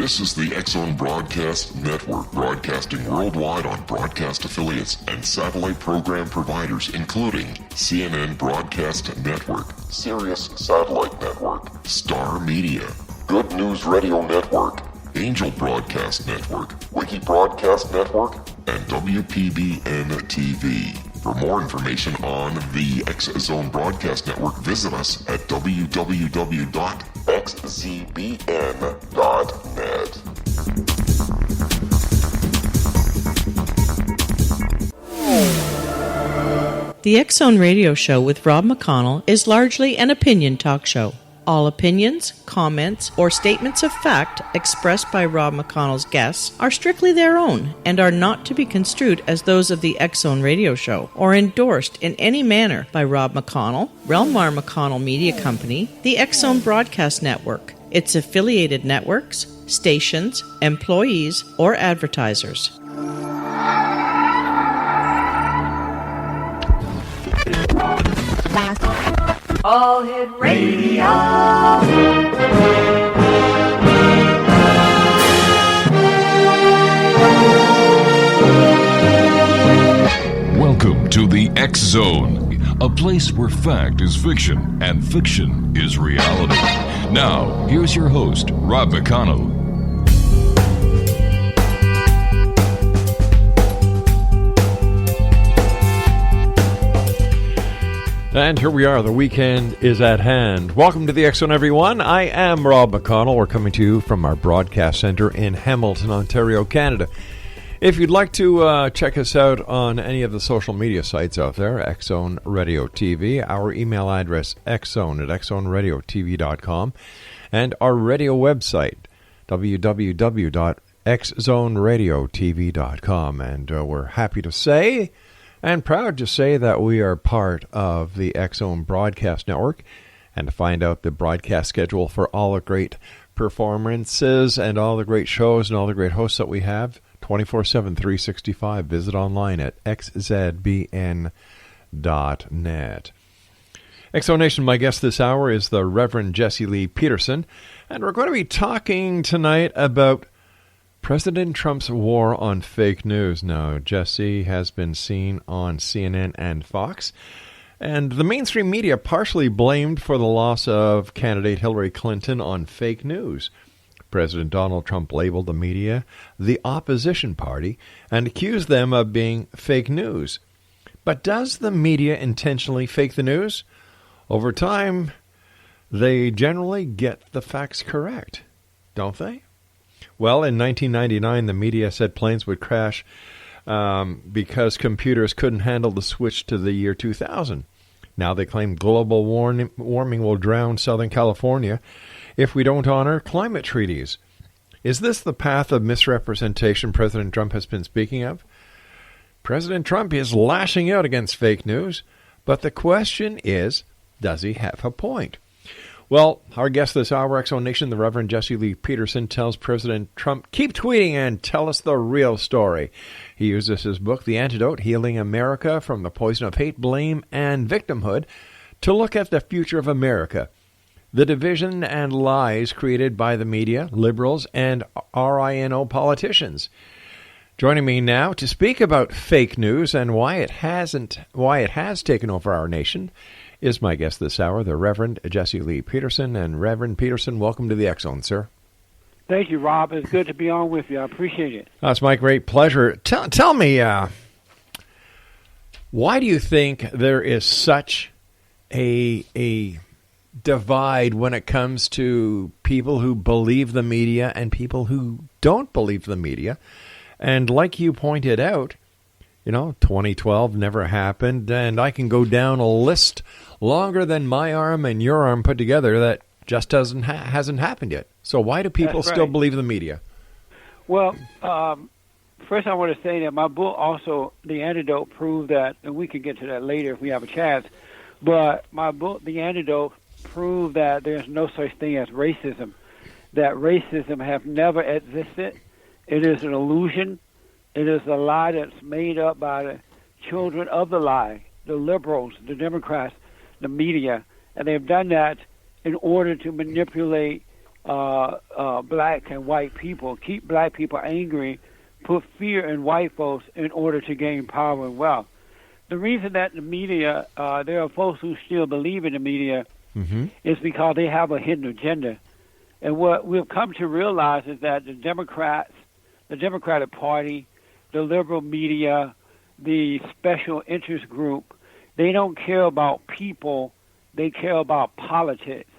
This is the X-Zone Broadcast Network, broadcasting worldwide on broadcast affiliates and satellite program providers, including CNN Broadcast Network, Sirius Satellite Network, Star Media, Good News Radio Network, Angel Broadcast Network, Wiki Broadcast Network, and WPBN TV. For more information on the X-Zone Broadcast Network, visit us at www.xzbn.net. The X-Zone Radio Show with Rob McConnell is largely an opinion talk show. All opinions, comments, or statements of fact expressed by Rob McConnell's guests are strictly their own and are not to be construed as those of the X-Zone Radio Show or endorsed in any manner by Rob McConnell, Relmar McConnell Media Company, the X-Zone Broadcast Network, its affiliated networks, stations, employees, or advertisers. All Hit Radio. Welcome to the X-Zone, a place where fact is fiction and fiction is reality. Now, here's your host, Rob McConnell. And here we are. The weekend is at hand. Welcome to the X-Zone, everyone. I am Rob McConnell. We're coming to you from our broadcast center in Hamilton, Ontario, Canada. If you'd like to check us out on any of the social media sites out there, X-Zone Radio TV, our email address, xzone@xzoneradiotv.com, and our radio website, www.xzoneradiotv.com. And we're happy to say and proud to say that we are part of the X-Zone Broadcast Network. And to find out the broadcast schedule for all the great performances and all the great shows and all the great hosts that we have, 24/7, 365, visit online at xzbn.net. X-Zone Nation, my guest this hour is the Reverend Jesse Lee Peterson. And we're going to be talking tonight about President Trump's war on fake news. Now, Jesse has been seen on CNN and Fox, and the mainstream media partially blamed for the loss of candidate Hillary Clinton on fake news. President Donald Trump labeled the media the opposition party and accused them of being fake news. But does the media intentionally fake the news? Over time, they generally get the facts correct, don't they? Well, in 1999, the media said planes would crash because computers couldn't handle the switch to the year 2000. Now they claim global warming will drown Southern California if we don't honor climate treaties. Is this the path of misrepresentation President Trump has been speaking of? President Trump is lashing out against fake news, but the question is, does he have a point? Well, our guest this hour, X-Zone Nation, the Reverend Jesse Lee Peterson, tells President Trump, keep tweeting and tell us the real story. He uses his book, The Antidote, Healing America from the Poison of Hate, Blame, and Victimhood, to look at the future of America, the division and lies created by the media, liberals, and RINO politicians. Joining me now to speak about fake news and why it has taken over our nation is my guest this hour, the Reverend Jesse Lee Peterson. And Reverend Peterson, welcome to the X-Zone, sir. Thank you, Rob. It's good to be on with you. I appreciate it. It's my great pleasure. Tell me, why do you think there is such a divide when it comes to people who believe the media and people who don't believe the media? And like you pointed out, 2012 never happened, and I can go down a list longer than my arm and your arm put together that just hasn't happened yet. So why do people still believe the media? Well, first I want to say that my book also, The Antidote, proved that, and we can get to that later if we have a chance, but my book, The Antidote, proved that there's no such thing as racism, that racism has never existed. It is an illusion. It is a lie that's made up by the children of the lie, the liberals, the Democrats, the media, and they've done that in order to manipulate black and white people, keep black people angry, put fear in white folks in order to gain power and wealth. The reason that the media, there are folks who still believe in the media, is because they have a hidden agenda. And what we've come to realize is that the Democrats, the Democratic Party, the liberal media, the special interest group, they don't care about people, they care about politics.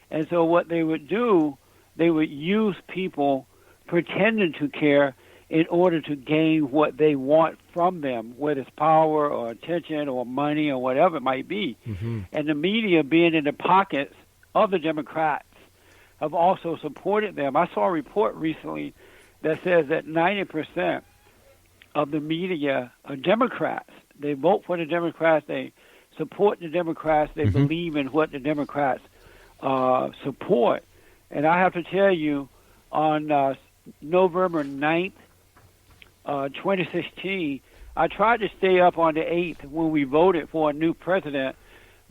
And so what they would do, they would use people pretending to care in order to gain what they want from them, whether it's power or attention or money or whatever it might be. And the media, being in the pockets of the Democrats, have also supported them. I saw a report recently that says that 90% of the media are Democrats. They vote for the Democrats, they support the Democrats, they believe in what the Democrats support. And I have to tell you, on November 9th, 2016, I tried to stay up on the 8th when we voted for a new president,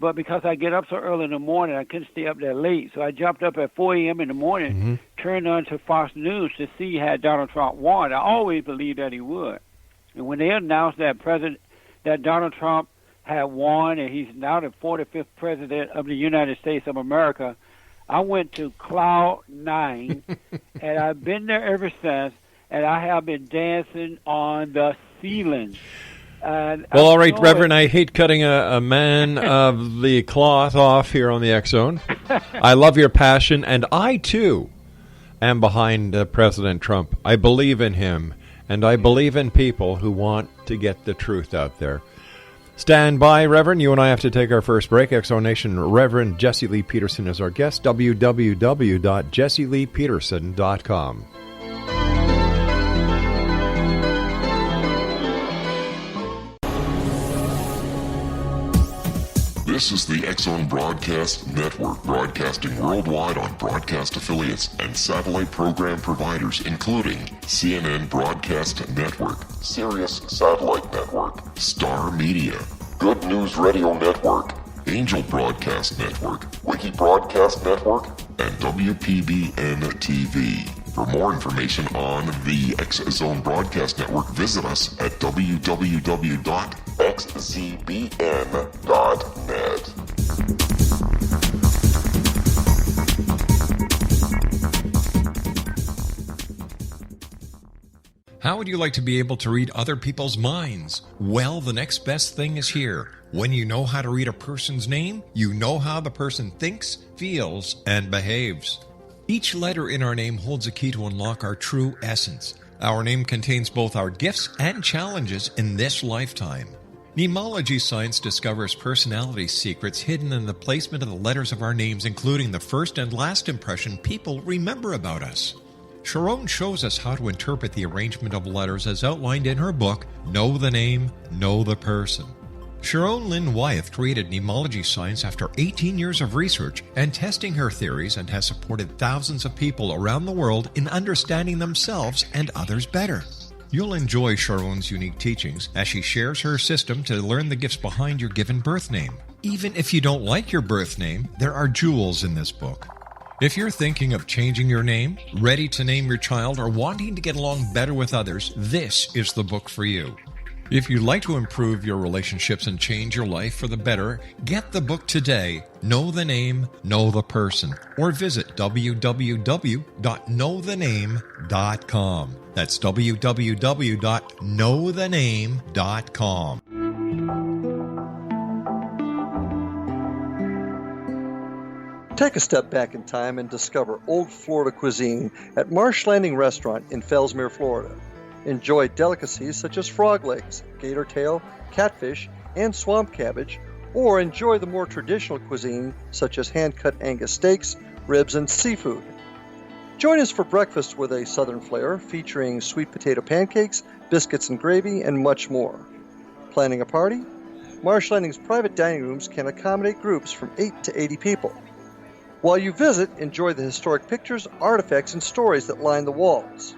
but because I get up so early in the morning, I couldn't stay up that late. So I jumped up at 4 a.m. in the morning, turned on to Fox News to see had Donald Trump won. I always believed that he would. And when they announced that Donald Trump had won and he's now the 45th president of the United States of America, I went to cloud 9, and I've been there ever since, and I have been dancing on the ceiling. And well, all right, Reverend, I hate cutting a man of the cloth off here on the X Zone. I love your passion, and I, too, am behind President Trump. I believe in him, and I believe in people who want to get the truth out there. Stand by, Reverend. You and I have to take our first break. X Zone Nation, Reverend Jesse Lee Peterson is our guest. www.jesseleepeterson.com. This is the X Zone Broadcast Network, broadcasting worldwide on broadcast affiliates and satellite program providers, including CNN Broadcast Network, Sirius Satellite Network, Star Media, Good News Radio Network, Angel Broadcast Network, Wiki Broadcast Network, and WPBN TV. For more information on the X Zone Broadcast Network, visit us at www.xzbn.net. How would you like to be able to read other people's minds? Well, the next best thing is here. When you know how to read a person's name, you know how the person thinks, feels, and behaves. Each letter in our name holds a key to unlock our true essence. Our name contains both our gifts and challenges in this lifetime. Mnemology science discovers personality secrets hidden in the placement of the letters of our names, including the first and last impression people remember about us. Sharon shows us how to interpret the arrangement of letters as outlined in her book, Know the Name, Know the Person. Sharon Lynn Wyeth created mnemology science after 18 years of research and testing her theories, and has supported thousands of people around the world in understanding themselves and others better. You'll enjoy Sharon's unique teachings as she shares her system to learn the gifts behind your given birth name. Even if you don't like your birth name, there are jewels in this book. If you're thinking of changing your name, ready to name your child, or wanting to get along better with others, this is the book for you. If you'd like to improve your relationships and change your life for the better, get the book today, Know the Name, Know the Person, or visit www.knowthename.com. That's www.knowthename.com. Take a step back in time and discover old Florida cuisine at Marsh Landing Restaurant in Fellsmere, Florida. Enjoy delicacies such as frog legs, gator tail, catfish, and swamp cabbage, or enjoy the more traditional cuisine such as hand-cut Angus steaks, ribs, and seafood. Join us for breakfast with a southern flair featuring sweet potato pancakes, biscuits and gravy, and much more. Planning a party? Marsh Landing's private dining rooms can accommodate groups from 8 to 80 people. While you visit, enjoy the historic pictures, artifacts, and stories that line the walls.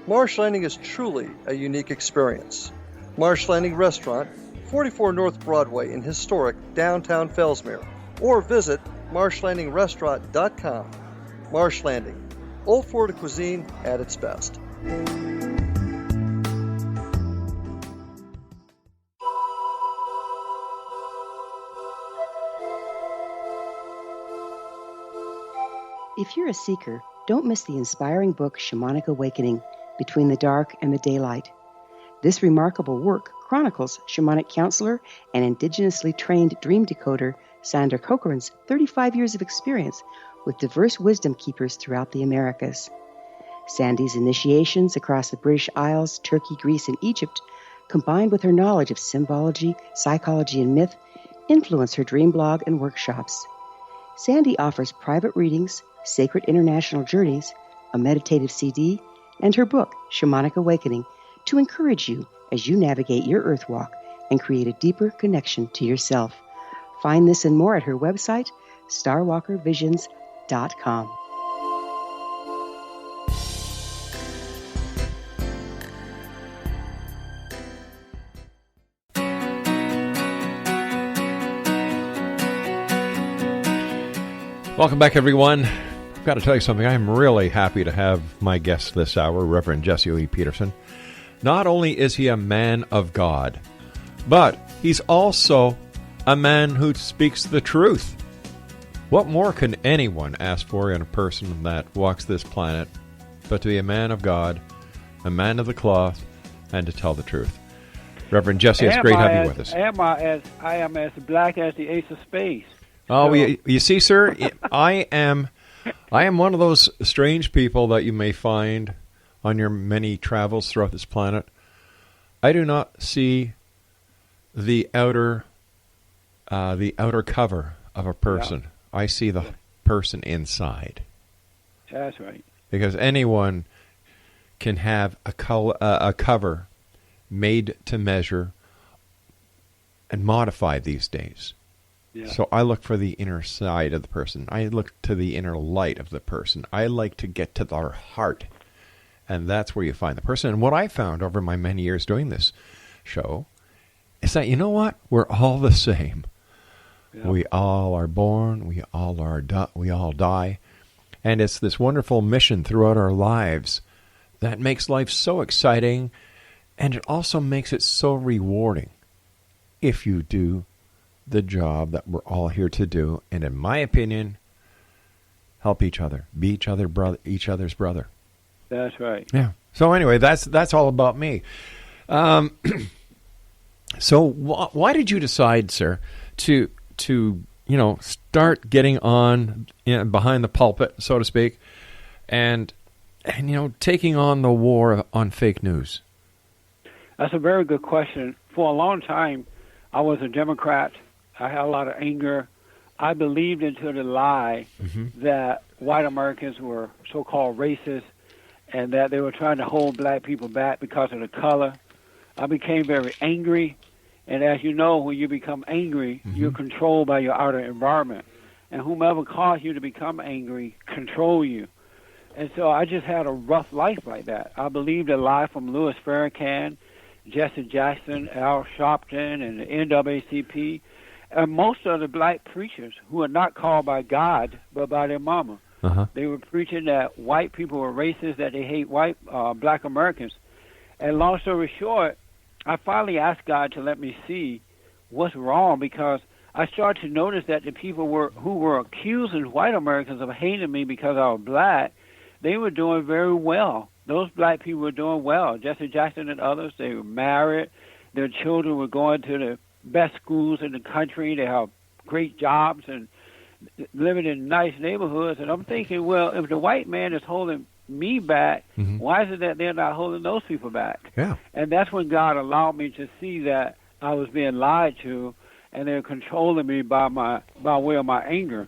Marsh Landing is truly a unique experience. Marsh Landing Restaurant, 44 North Broadway in historic downtown Fellsmere, or visit marshlandingrestaurant.com. Marsh Landing, Old Florida cuisine at its best. If you're a seeker, don't miss the inspiring book Shamanic Awakening, Between the Dark and the Daylight. This remarkable work chronicles shamanic counselor and indigenously trained dream decoder Sandra Cochran's 35 years of experience with diverse wisdom keepers throughout the Americas. Sandy's initiations across the British Isles, Turkey, Greece, and Egypt, combined with her knowledge of symbology, psychology, and myth, influence her dream blog and workshops. Sandy offers private readings, sacred international journeys, a meditative CD, and her book, Shamanic Awakening, to encourage you as you navigate your earth walk and create a deeper connection to yourself. Find this and more at her website, starwalkervisions.com. Welcome back, everyone. I've got to tell you something. I'm really happy to have my guest this hour, Reverend Jesse Lee Peterson. Not only is he a man of God, but he's also a man who speaks the truth. What more can anyone ask for in a person that walks this planet but to be a man of God, a man of the cloth, and to tell the truth? Reverend Jesse, it's great having you with us. I am as black as the ace of spades. Oh, you see, sir, I am one of those strange people that you may find on your many travels throughout this planet. I do not see the outer cover of a person. Yeah. I see the person inside. That's right. Because anyone can have a cover made to measure and modified these days. Yeah. So I look for the inner side of the person. I look to the inner light of the person. I like to get to their heart. And that's where you find the person. And what I found over my many years doing this show is that, you know what? We're all the same. Yeah. We all are born. We all die. And it's this wonderful mission throughout our lives that makes life so exciting. And it also makes it so rewarding if you do the job that we're all here to do, and in my opinion, help each other, be each other's brother. That's right. Yeah. So anyway, that's all about me. So why did you decide, sir, to start getting on behind the pulpit, so to speak, and taking on the war on fake news? That's a very good question. For a long time, I was a Democrat. I had a lot of anger. I believed into the lie that white Americans were so-called racist and that they were trying to hold black people back because of the color. I became very angry. And as you know, when you become angry, you're controlled by your outer environment. And whomever caused you to become angry control you. And so I just had a rough life like that. I believed a lie from Louis Farrakhan, Jesse Jackson, Al Sharpton, and the NAACP. And most of the black preachers who are not called by God, but by their mama, they were preaching that white people were racist, that they hate black Americans. And long story short, I finally asked God to let me see what's wrong, because I started to notice that the people who were accusing white Americans of hating me because I was black, they were doing very well. Those black people were doing well. Jesse Jackson and others, they were married. Their children were going to the best schools in the country. They have great jobs and living in nice neighborhoods. And I'm thinking, well, if the white man is holding me back, why is it that they're not holding those people back? Yeah. And that's when God allowed me to see that I was being lied to, and they're controlling me by way of my anger.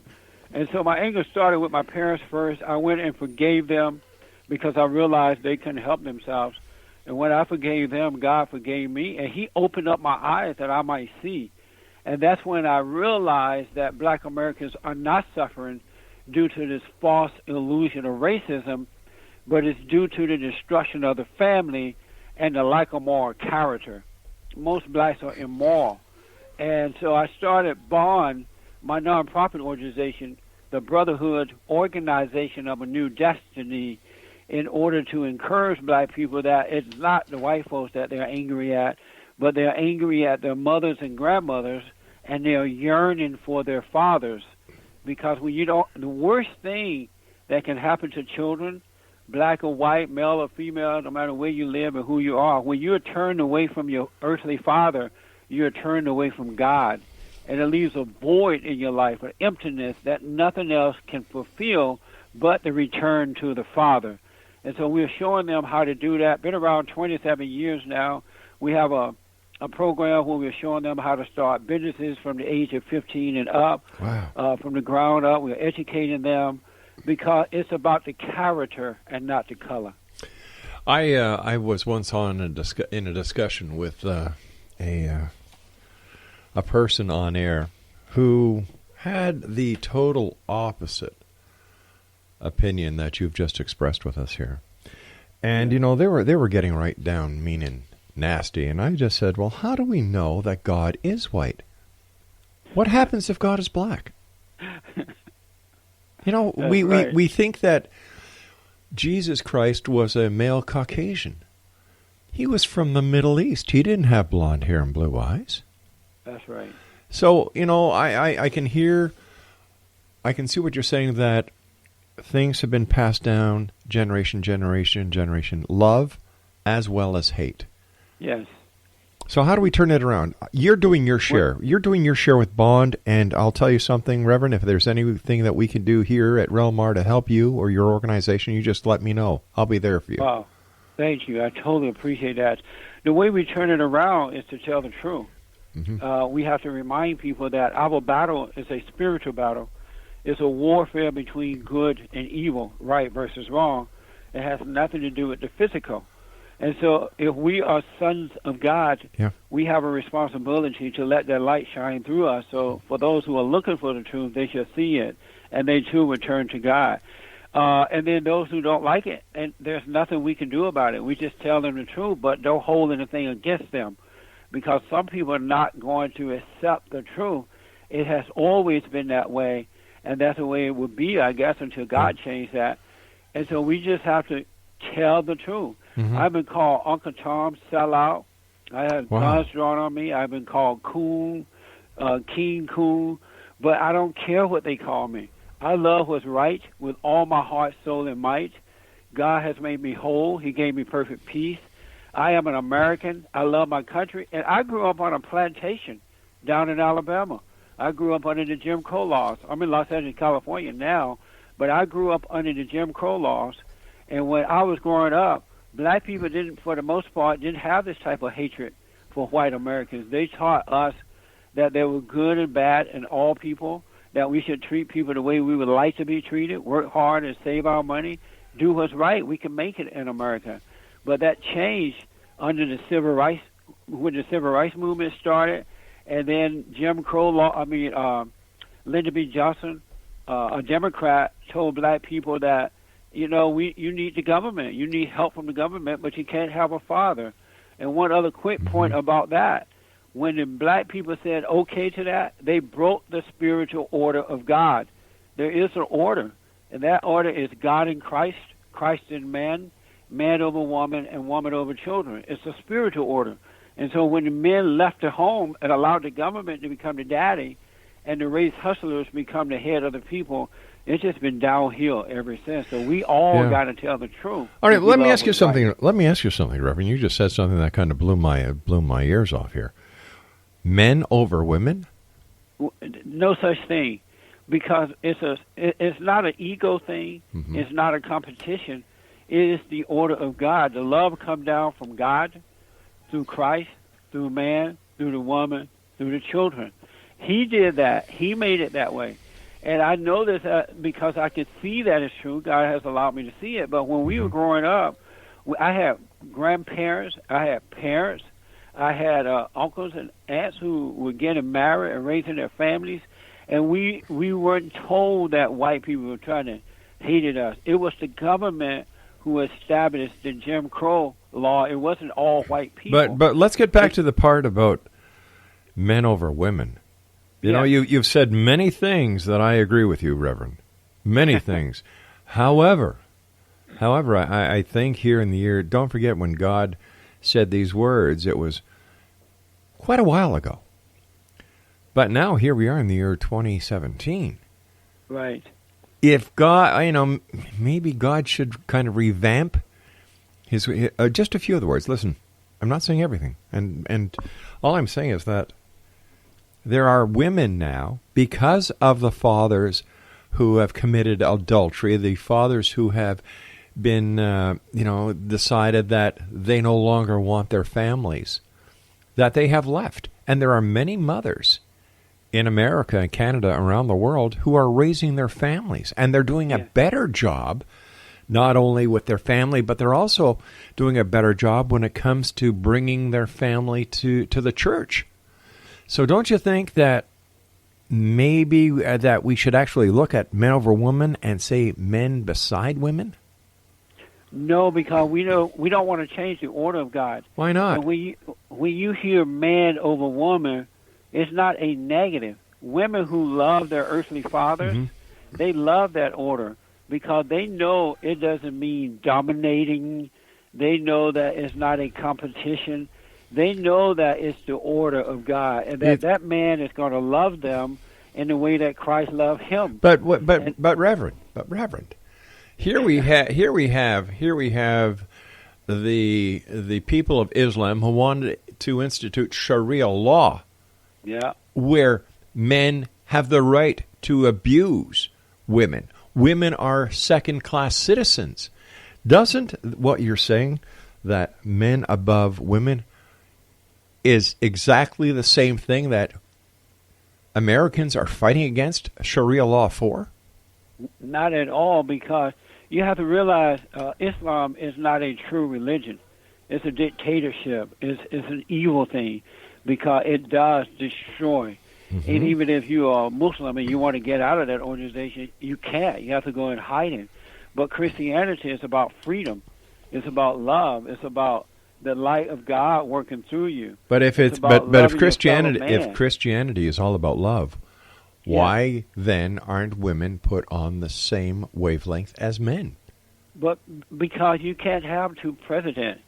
And so my anger started with my parents first. I went and forgave them because I realized they couldn't help themselves. And when I forgave them, God forgave me, and he opened up my eyes that I might see. And that's when I realized that black Americans are not suffering due to this false illusion of racism, but it's due to the destruction of the family and the lack of moral character. Most blacks are immoral. And so I started Bond, my nonprofit organization, the Brotherhood organization of a new destiny in order to encourage black people that it's not the white folks that they're angry at, but they're angry at their mothers and grandmothers, and they're yearning for their fathers. Because when you don't, the worst thing that can happen to children, black or white, male or female, no matter where you live and who you are, when you're turned away from your earthly father, you're turned away from God. And it leaves a void in your life, an emptiness that nothing else can fulfill but the return to the Father. And so we're showing them how to do that. Been around 27 years now. We have a program where we're showing them how to start businesses from the age of 15 and up. Wow. From the ground up. We're educating them because it's about the character and not the color. I was once in a discussion with a person on air who had the total opposite opinion that you've just expressed with us here. And, you know, they were getting right down mean and nasty. And I just said, well, how do we know that God is white? What happens if God is black? You know, we think that Jesus Christ was a male Caucasian. He was from the Middle East. He didn't have blonde hair and blue eyes. That's right. So, you know, I can see what you're saying, that things have been passed down generation, love as well as hate. Yes. So how do we turn it around? You're doing your share. You're doing your share with Bond, and I'll tell you something, Reverend, if there's anything that we can do here at Relmar to help you or your organization, you just let me know. I'll be there for you. Wow. Thank you. I totally appreciate that. The way we turn it around is to tell the truth. Mm-hmm. We have to remind people that our battle is a spiritual battle. It's a warfare between good and evil, right versus wrong. It has nothing to do with the physical. And so if we are sons of God, we have a responsibility to let that light shine through us. So for those who are looking for the truth, they shall see it, and they too will turn to God. And then those who don't like it, and there's nothing we can do about it. We just tell them the truth, but don't hold anything against them, because some people are not going to accept the truth. It has always been that way, and that's the way it would be, I guess, until God changed that. And so we just have to tell the truth. Mm-hmm. I've been called Uncle Tom, sellout. I have guns drawn on me. I've been called Coon, King Coon, but I don't care what they call me. I love what's right with all my heart, soul, and might. God has made me whole. He gave me perfect peace. I am an American. I love my country. And I grew up on a plantation down in Alabama. I grew up under the Jim Crow laws. I'm in Los Angeles, California now, but I grew up under the Jim Crow laws. And when I was growing up, black people didn't, for the most part, didn't have this type of hatred for white Americans. They taught us that there were good and bad in all people, that we should treat people the way we would like to be treated, work hard and save our money, do what's right. We can make it in America. But that changed under the civil rights, when the civil rights movement started, and then Jim Crow law. Lyndon B. Johnson, a Democrat, told black people that, you know, you need the government, you need help from the government, but you can't have a father. And one other quick point about that: when the black people said okay to that, they broke the spiritual order of God. There is an order, and that order is God in Christ, Christ in man, man over woman, and woman over children. It's a spiritual order. And so when the men left the home and allowed the government to become the daddy and the race hustlers become the head of the people, it's just been downhill ever since. So we all got to tell the truth. All right, let me ask you something. Right. Let me ask you something, Reverend. You just said something that kind of blew my ears off here. Men over women? No such thing, because it's not an ego thing. Mm-hmm. It's not a competition. It is the order of God. The love come down from God through Christ, through man, through the woman, through the children. He did that. He made it that way. And I know this because I can see that it's true. God has allowed me to see it. But when we were growing up, I had grandparents, I had parents, I had uncles and aunts who were getting married and raising their families. And we weren't told that white people were trying to hate us. It was the government who established the Jim Crow law. It wasn't all white people. But let's get back to the part about men over women. You know, you've said many things that I agree with you, Reverend. Many things. However, I think here in the year, don't forget when God said these words, it was quite a while ago. But now here we are in the year 2017. Right. If God, maybe God should kind of revamp his just a few of the words. Listen, I'm not saying everything. And all I'm saying is that there are women now, because of the fathers who have committed adultery, the fathers who have been, decided that they no longer want their families, that they have left. And there are many mothers in America and Canada, around the world, who are raising their families. And they're doing a better job, not only with their family, but they're also doing a better job when it comes to bringing their family to the church. So don't you think that maybe that we should actually look at men over women and say men beside women? No, because we don't want to change the order of God. Why not? And when you hear man over woman, it's not a negative. Women who love their earthly fathers, they love that order because they know it doesn't mean dominating. They know that it's not a competition. They know that it's the order of God, and that man is going to love them in the way that Christ loved him. But Reverend, here we have the people of Islam who wanted to institute Sharia law, where men have the right to abuse women. Women are second-class citizens. Doesn't what you're saying, that men above women, is exactly the same thing that Americans are fighting against Sharia law for? Not at all, because you have to realize Islam is not a true religion. It's a dictatorship. It's an evil thing because it does destroy. And even if you are Muslim and you want to get out of that organization, you can't. You have to go and hide it. But Christianity is about freedom. It's about love. It's about the light of God working through you. But if Christianity is all about love, why then aren't women put on the same wavelength as men? But because you can't have two presidents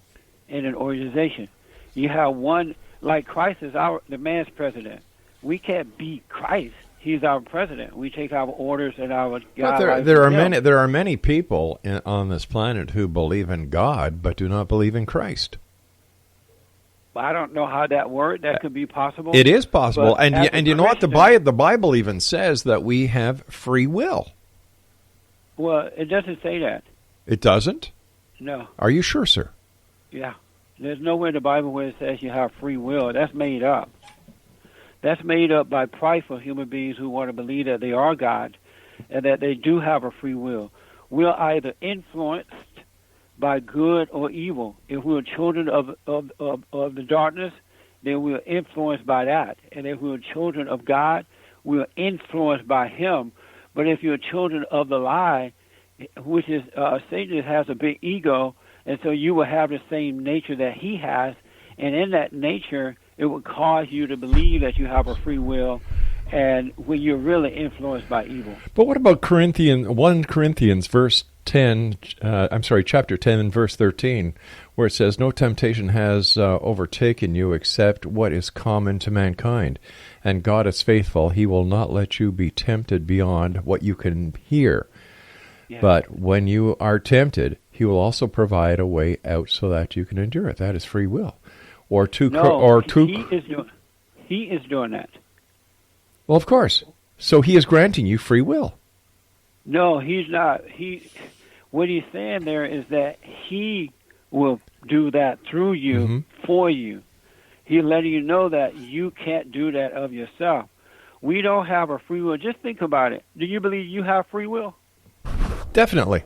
in an organization. You have one, like Christ is the man's president. We can't beat Christ. He's our president. We take our orders and our God. But there are many people on this planet who believe in God but do not believe in Christ. I don't know how that works. That could be possible. It is possible, and you know what? The Bible even says that we have free will. Well, it doesn't say that. It doesn't? No. Are you sure, sir? Yeah. There's nowhere in the Bible where it says you have free will. That's made up. That's made up by prideful human beings who want to believe that they are God and that they do have a free will. We're either influenced by good or evil. If we're children of the darkness, then we're influenced by that. And if we're children of God, we're influenced by Him. But if you're children of the lie, which is Satan has a big ego, and so you will have the same nature that he has, and in that nature, it will cause you to believe that you have a free will, and when you're really influenced by evil. But what about 1 Corinthians chapter 10 and verse 13, where it says, "No temptation has overtaken you except what is common to mankind. And God is faithful. He will not let you be tempted beyond what you can hear. Yeah. But when you are tempted, He will also provide a way out so that you can endure it." That is free will. He is doing that. Well, of course. So He is granting you free will. No, He's not. What He's saying there is that He will do that through you, for you. He's letting you know that you can't do that of yourself. We don't have a free will. Just think about it. Do you believe you have free will? Definitely.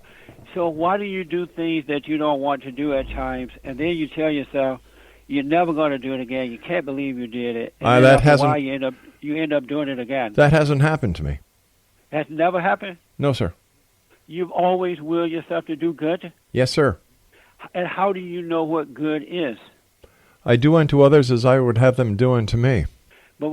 So why do you do things that you don't want to do at times, and then you tell yourself you're never going to do it again? You can't believe you did it. And why you end up doing it again. That hasn't happened to me. That's never happened? No, sir. You've always willed yourself to do good? Yes, sir. And how do you know what good is? I do unto others as I would have them do unto me. But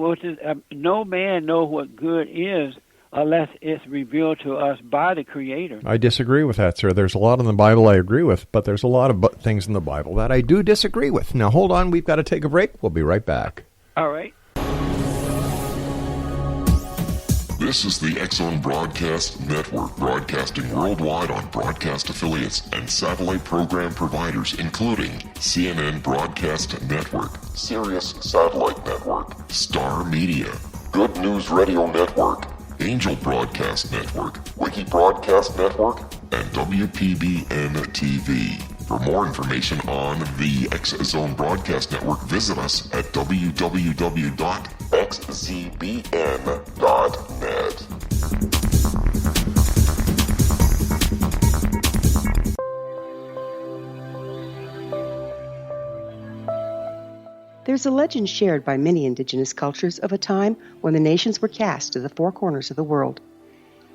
no man knows what good is unless it's revealed to us by the Creator. I disagree with that, sir. There's a lot in the Bible I agree with, but there's a lot of things in the Bible that I do disagree with. Now, hold on. We've got to take a break. We'll be right back. All right. This is the X-Zone Broadcast Network, broadcasting worldwide on broadcast affiliates and satellite program providers, including CNN Broadcast Network, Sirius Satellite Network, Star Media, Good News Radio Network, Angel Broadcast Network, Wiki Broadcast Network, and WPBN TV. For more information on the X-Zone Broadcast Network, visit us at www.xzbn.net. There's a legend shared by many indigenous cultures of a time when the nations were cast to the four corners of the world.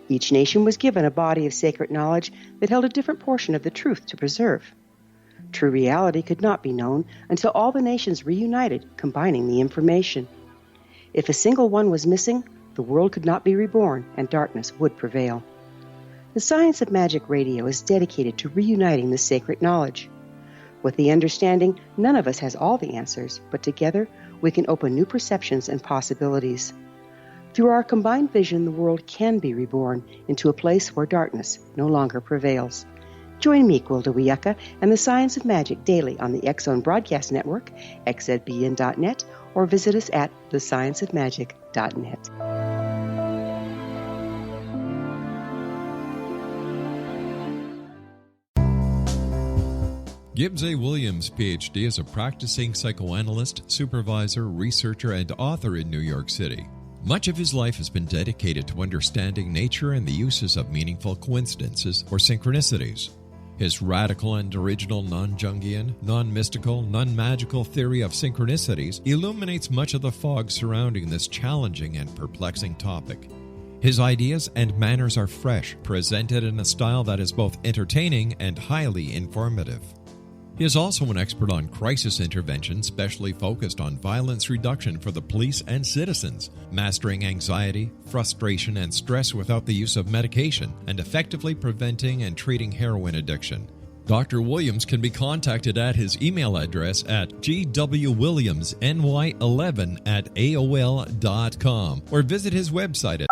Each nation was given a body of sacred knowledge that held a different portion of the truth to preserve. True reality could not be known until all the nations reunited, combining the information. If a single one was missing, the world could not be reborn and darkness would prevail. The Science of Magic Radio is dedicated to reuniting the sacred knowledge. With the understanding, none of us has all the answers, but together we can open new perceptions and possibilities. Through our combined vision, the world can be reborn into a place where darkness no longer prevails. Join me, Gwilda Wiyaka, and the Science of Magic daily on the X-Zone Broadcast Network, xzbn.net, or visit us at thescienceofmagic.net. Gibbs A. Williams, Ph.D., is a practicing psychoanalyst, supervisor, researcher, and author in New York City. Much of his life has been dedicated to understanding nature and the uses of meaningful coincidences or synchronicities. His radical and original non-Jungian, non-mystical, non-magical theory of synchronicities illuminates much of the fog surrounding this challenging and perplexing topic. His ideas and manners are fresh, presented in a style that is both entertaining and highly informative. He is also an expert on crisis intervention, specially focused on violence reduction for the police and citizens, mastering anxiety, frustration, and stress without the use of medication, and effectively preventing and treating heroin addiction. Dr. Williams can be contacted at his email address at gwwilliamsny11@aol.com or visit his website at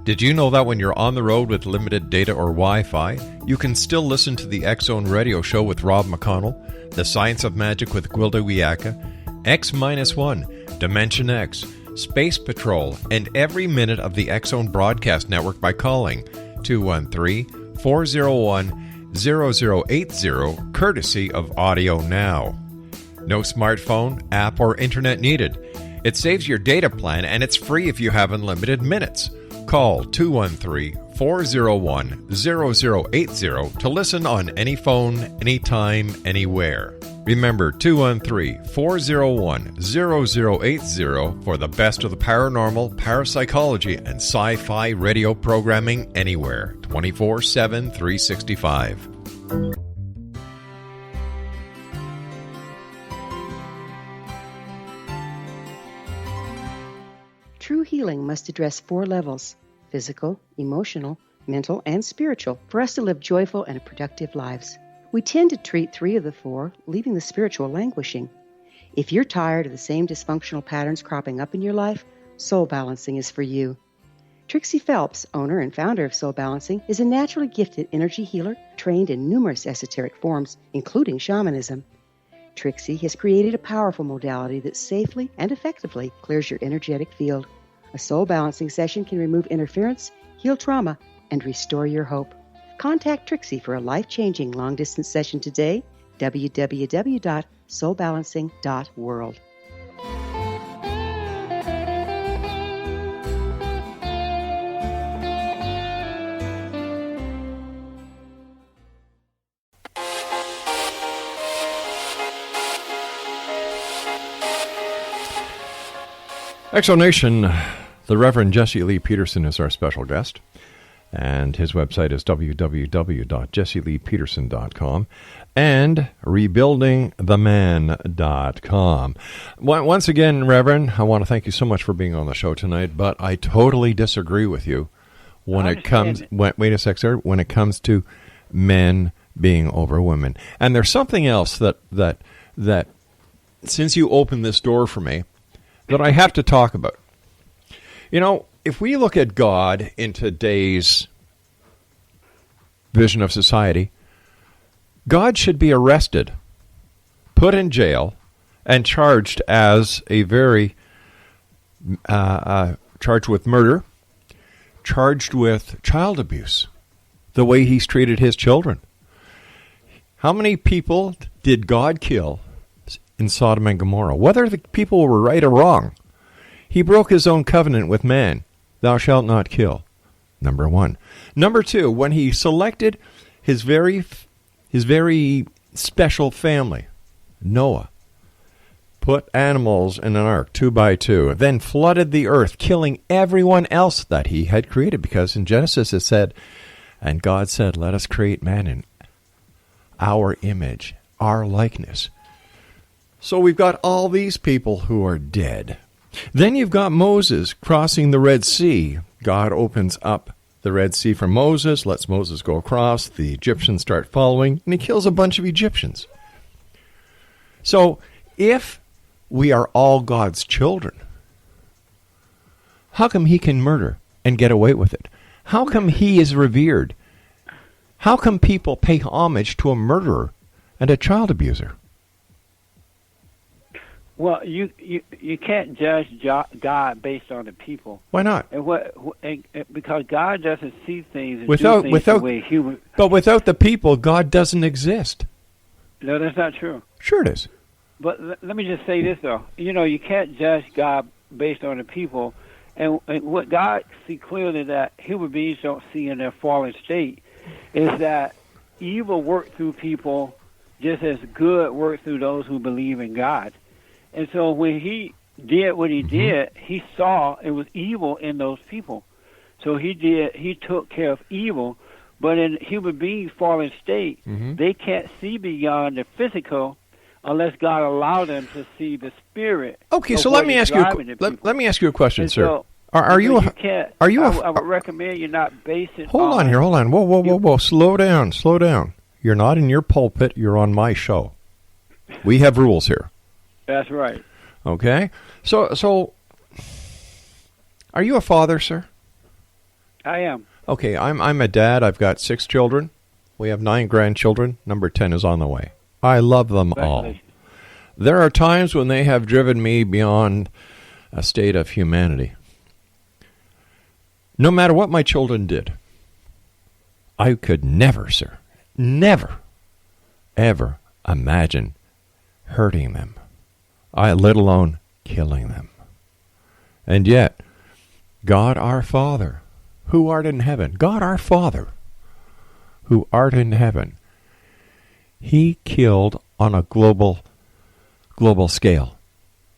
Did you know that when you're on the road with limited data or Wi-Fi, you can still listen to the X-Zone Radio Show with Rob McConnell, The Science of Magic with Gwilda Wiyaka, X-1, Dimension X, Space Patrol, and every minute of the X-Zone Broadcast Network by calling 213-401-0080, courtesy of Audio Now. No smartphone, app, or internet needed. It saves your data plan, and it's free if you have unlimited minutes. Call 213-401-0080 to listen on any phone, anytime, anywhere. Remember 213-401-0080 for the best of the paranormal, parapsychology, and sci-fi radio programming anywhere, 24/7, 365. True healing must address 4 levels: physical, emotional, mental, and spiritual, for us to live joyful and productive lives. We tend to treat 3 of the 4, leaving the spiritual languishing. If you're tired of the same dysfunctional patterns cropping up in your life, Soul Balancing is for you. Trixie Phelps, owner and founder of Soul Balancing, is a naturally gifted energy healer trained in numerous esoteric forms, including shamanism. Trixie has created a powerful modality that safely and effectively clears your energetic field. A soul balancing session can remove interference, heal trauma, and restore your hope. Contact Trixie for a life-changing long-distance session today, www.soulbalancing.world. Exonation, the Reverend Jesse Lee Peterson is our special guest. And his website is www.jesseleepeterson.com and rebuildingtheman.com. Once again, Reverend, I want to thank you so much for being on the show tonight, but I totally disagree with you when it comes wait a sec, sir, when it comes to men being over women. And there's something else that since you opened this door for me that I have to talk about. You know, if we look at God in today's vision of society, God should be arrested, put in jail, and charged as a charged with murder, charged with child abuse, the way he's treated his children. How many people did God kill in Sodom and Gomorrah? Whether the people were right or wrong, he broke his own covenant with man. Thou shalt not kill. Number one. Number two, when he selected his very special family, Noah, put animals in an ark 2 by 2, then flooded the earth, killing everyone else that he had created. Because in Genesis it said, and God said, let us create man in our image, our likeness. So we've got all these people who are dead. Then you've got Moses crossing the Red Sea. God opens up the Red Sea for Moses, lets Moses go across. The Egyptians start following, and he kills a bunch of Egyptians. So if we are all God's children, how come he can murder and get away with it? How come he is revered? How come people pay homage to a murderer and a child abuser? Well, you can't judge God based on the people. Why not? Because God doesn't see things and without do things the way human. But without the people, God doesn't exist. No, that's not true. Sure it is. But let me just say this though. You know, you can't judge God based on the people, and what God see clearly that human beings don't see in their fallen state is that evil works through people just as good works through those who believe in God. And so when he did what he did, he saw it was evil in those people. So he took care of evil. But in human beings' fallen state, they can't see beyond the physical unless God allowed them to see the spirit. Okay, so let me ask you a question, and sir. So, I would recommend you not base it Hold on here, hold on. Whoa. Slow down. You're not in your pulpit, you're on my show. We have rules here. That's right. Okay? So are you a father, sir? I am. Okay, I'm a dad. I've got 6 children. We have 9 grandchildren. Number 10 is on the way. I love them all. There are times when they have driven me beyond a state of humanity. No matter what my children did, I could never, sir, never, ever imagine hurting them. Let alone killing them. And yet, God our Father, who art in heaven, God our Father, who art in heaven, he killed on a global scale.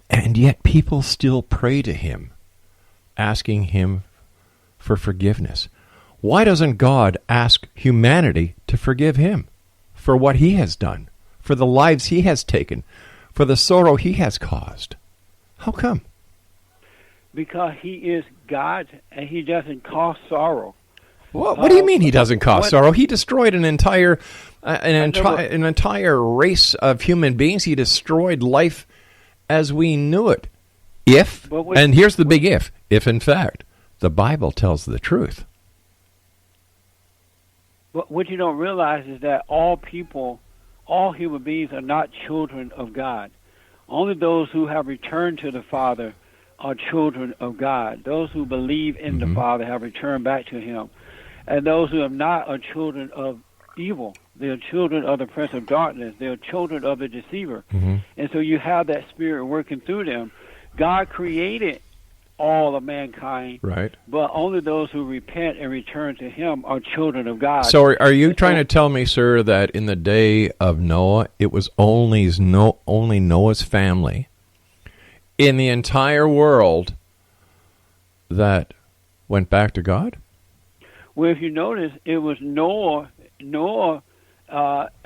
And yet people still pray to him, asking him for forgiveness. Why doesn't God ask humanity to forgive him for what he has done, for the lives he has taken, for the sorrow he has caused? How come? Because he is God and he doesn't cause sorrow. What do you mean he doesn't cause sorrow? He destroyed an entire race of human beings. He destroyed life as we knew it. And here's the big if in fact the Bible tells the truth. But what you don't realize is that all human beings are not children of God. Only those who have returned to the Father are children of God. Those who believe in the Father have returned back to him. And those who have not are children of evil. They are children of the prince of darkness. They are children of the deceiver. And so you have that spirit working through them. God created all of mankind, right? But only those who repent and return to him are children of God. So are you trying to tell me, sir, that in the day of Noah, it was only Noah's family in the entire world that went back to God? Well, if you notice, it was Noah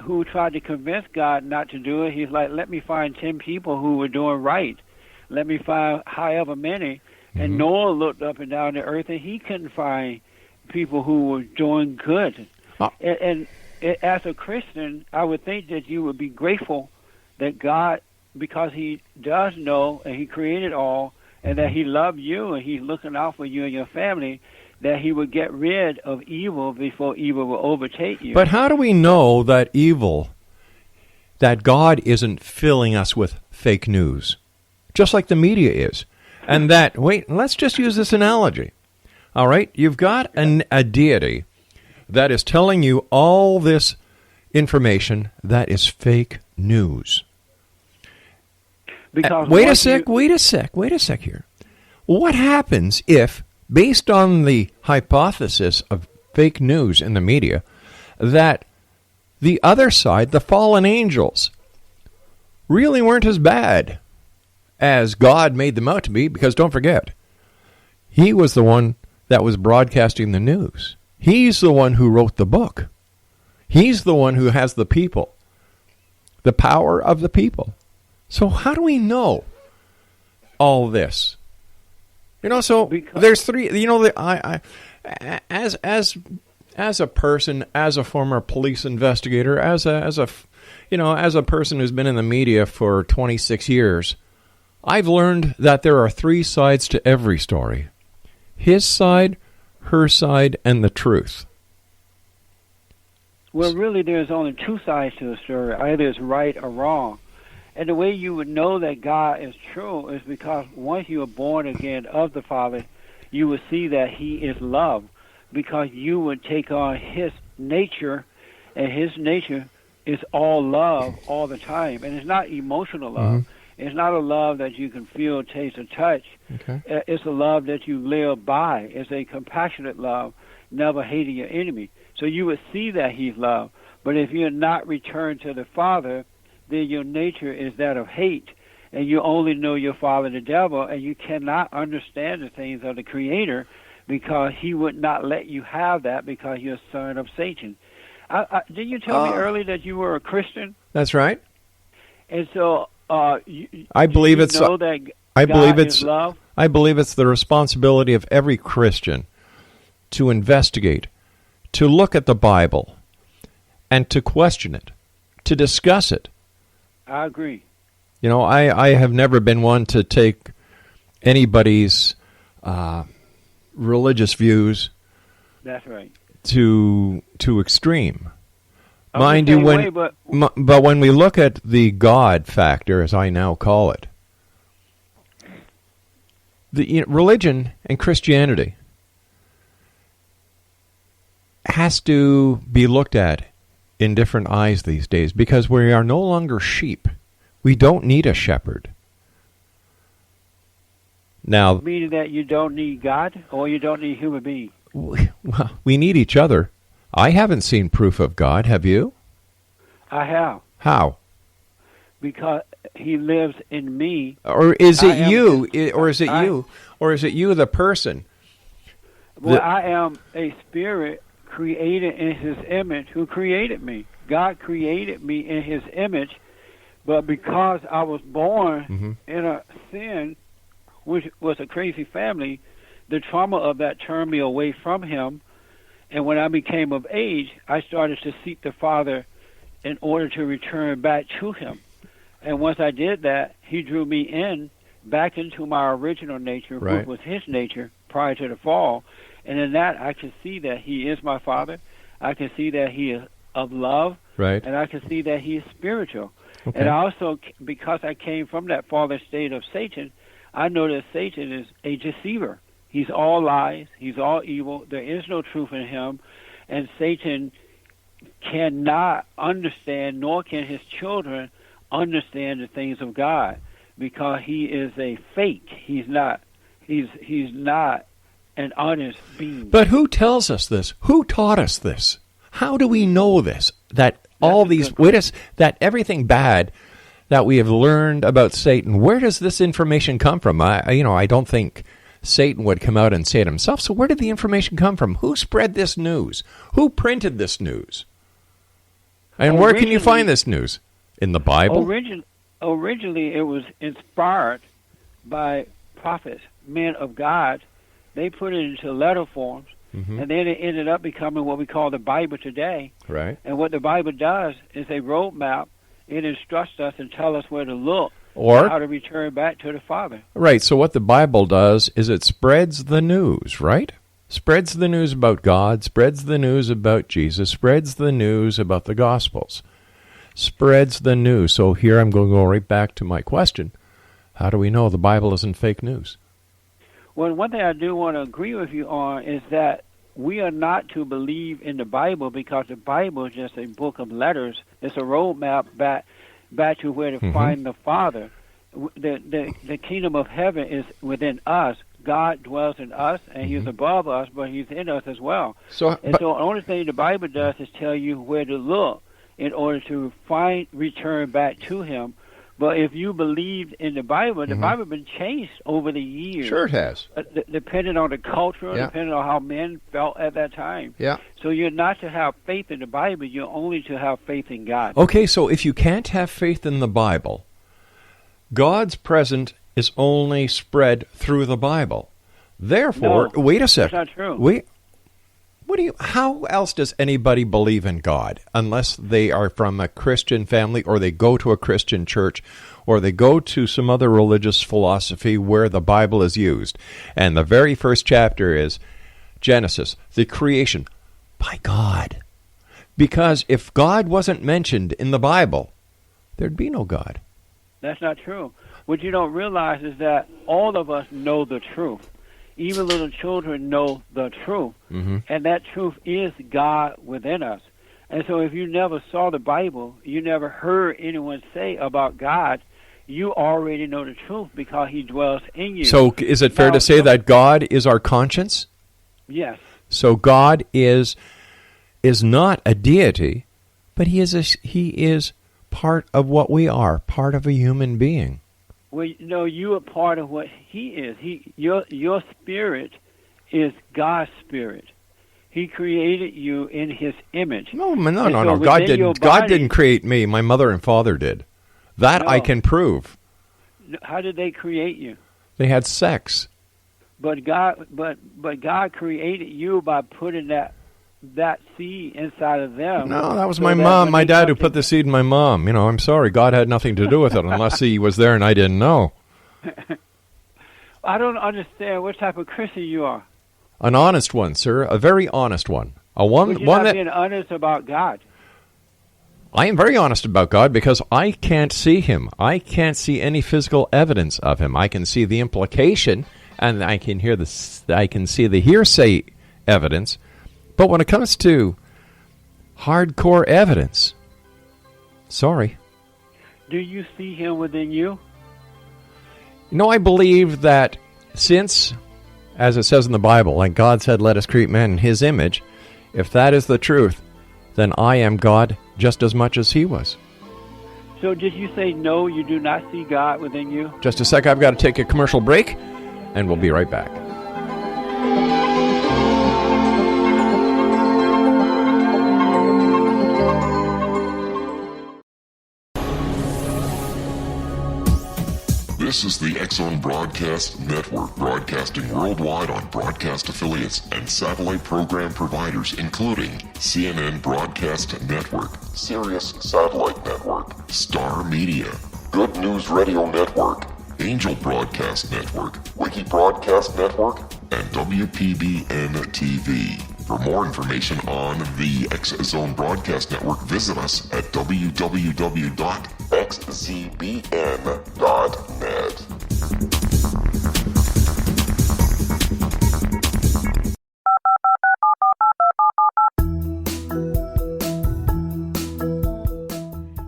who tried to convince God not to do it. He's like, let me find 10 people who were doing right. Let me find however many. And Noah looked up and down the earth, and he couldn't find people who were doing good. And as a Christian, I would think that you would be grateful that God, because he does know and he created all, and that he loved you and he's looking out for you and your family, that he would get rid of evil before evil will overtake you. But how do we know that that God isn't filling us with fake news, just like the media is? And that, wait, let's just use this analogy. All right, you've got a deity that is telling you all this information that is fake news. Because wait a sec here. What happens if, based on the hypothesis of fake news in the media, that the other side, the fallen angels, really weren't as bad as God made them out to be? Because don't forget, he was the one that was broadcasting the news. He's the one who wrote the book. He's the one who has the people, the power of the people. So how do we know all this? So there's three. As a person, as a former police investigator, as a person who's been in the media for 26 years, I've learned that there are three sides to every story: his side, her side, and the truth. Well, really, there's only two sides to the story. Either it's right or wrong. And the way you would know that God is true is because once you are born again of the Father, you will see that he is love, because you would take on his nature, and his nature is all love all the time. And it's not emotional love. It's not a love that you can feel, taste, or touch. Okay. It's a love that you live by. It's a compassionate love, never hating your enemy. So you would see that he's love. But if you're not returned to the Father, then your nature is that of hate, and you only know your father, the devil, and you cannot understand the things of the Creator, because he would not let you have that, because you're a son of Satan. Didn't you tell me earlier that you were a Christian? That's right. And so I believe it's know that God is love? I believe it's the responsibility of every Christian to investigate, to look at the Bible, and to question it, to discuss it. I agree. I have never been one to take anybody's religious views. That's right. To extreme. I'm Mind the you, same way, but when we look at the God factor, as I now call it, the religion and Christianity has to be looked at in different eyes these days, because we are no longer sheep. We don't need a shepherd. Now, meaning that you don't need God, or you don't need human beings? Well, we need each other. I haven't seen proof of God. Have you? I have. How? Because he lives in me. Or is it you? Or is it you? Or is it you, the person? Well, I am a spirit created in his image, who created me. God created me in his image, but because I was born in a sin, which was a crazy family, the trauma of that turned me away from him. And when I became of age, I started to seek the Father in order to return back to him. And once I did that, he drew me back into my original nature, which was his nature prior to the fall. And in that, I can see that he is my Father. I can see that he is of love. Right. And I can see that he is spiritual. Okay. And also, because I came from that fallen state of Satan, I know that Satan is a deceiver. He's all lies. He's all evil. There is no truth in him. And Satan cannot understand, nor can his children understand the things of God, because he is a fake. He's not an honest being. But who tells us this? Who taught us this? How do we know this? That that everything bad that we have learned about Satan, where does this information come from? I don't think Satan would come out and say it himself. So where did the information come from? Who spread this news? Who printed this news? And where can you find this news? In the Bible? Originally, it was inspired by prophets, men of God. They put it into letter forms, and then it ended up becoming what we call the Bible today. Right. And what the Bible does is a roadmap. It instructs us and tells us where to look or how to return back to the Father. Right. So what the Bible does is it spreads the news, right? Spreads the news about God, spreads the news about Jesus, spreads the news about the Gospels, spreads the news. So here I'm going to go right back to my question. How do we know the Bible isn't fake news? Well, one thing I do want to agree with you on is that we are not to believe in the Bible because the Bible is just a book of letters. It's a roadmap back to where to find the Father. The kingdom of heaven is within us. God dwells in us, and He's above us, but He's in us as well. So the only thing the Bible does is tell you where to look in order to return back to Him. But if you believed in the Bible has been changed over the years. Sure it has. Depending on the culture, depending on how men felt at that time. Yeah. So you're not to have faith in the Bible, you're only to have faith in God. Okay, so if you can't have faith in the Bible, God's presence is only spread through the Bible. Therefore, wait a second. That's not true. How else does anybody believe in God unless they are from a Christian family or they go to a Christian church or they go to some other religious philosophy where the Bible is used? And the very first chapter is Genesis, the creation by God. Because if God wasn't mentioned in the Bible, there'd be no God. That's not true. What you don't realize is that all of us know the truth. Even little children know the truth. And that truth is God within us. And so if you never saw the Bible, you never heard anyone say about God, you already know the truth because He dwells in you. So is it fair to say that God is our conscience? Yes. So God is not a deity, but He is part of what we are, part of a human being. Well, you are part of what He is. Your spirit is God's spirit. He created you in His image. No. God didn't create me. My mother and father did. That I can prove. How did they create you? They had sex. But God created you by putting that seed inside of them. No, that was my mom, my dad who put the seed in my mom. I'm sorry, God had nothing to do with it unless He was there and I didn't know. I don't understand what type of Christian you are. An honest one, sir, a very honest one. But you're not being honest about God. I am very honest about God because I can't see Him. I can't see any physical evidence of Him. I can see the implication, and I can see the hearsay evidence. But when it comes to hardcore evidence, sorry. Do you see Him within you? I believe that since, as it says in the Bible, like God said, let us create man in His image, if that is the truth, then I am God just as much as He was. So did you say no, you do not see God within you? Just a sec, I've got to take a commercial break, and we'll be right back. This is the X-Zone Broadcast Network, broadcasting worldwide on broadcast affiliates and satellite program providers, including CNN Broadcast Network, Sirius Satellite Network, Star Media, Good News Radio Network, Angel Broadcast Network, Wiki Broadcast Network, and WPBN TV. For more information on the X-Zone Broadcast Network, visit us at www.xzbn.net.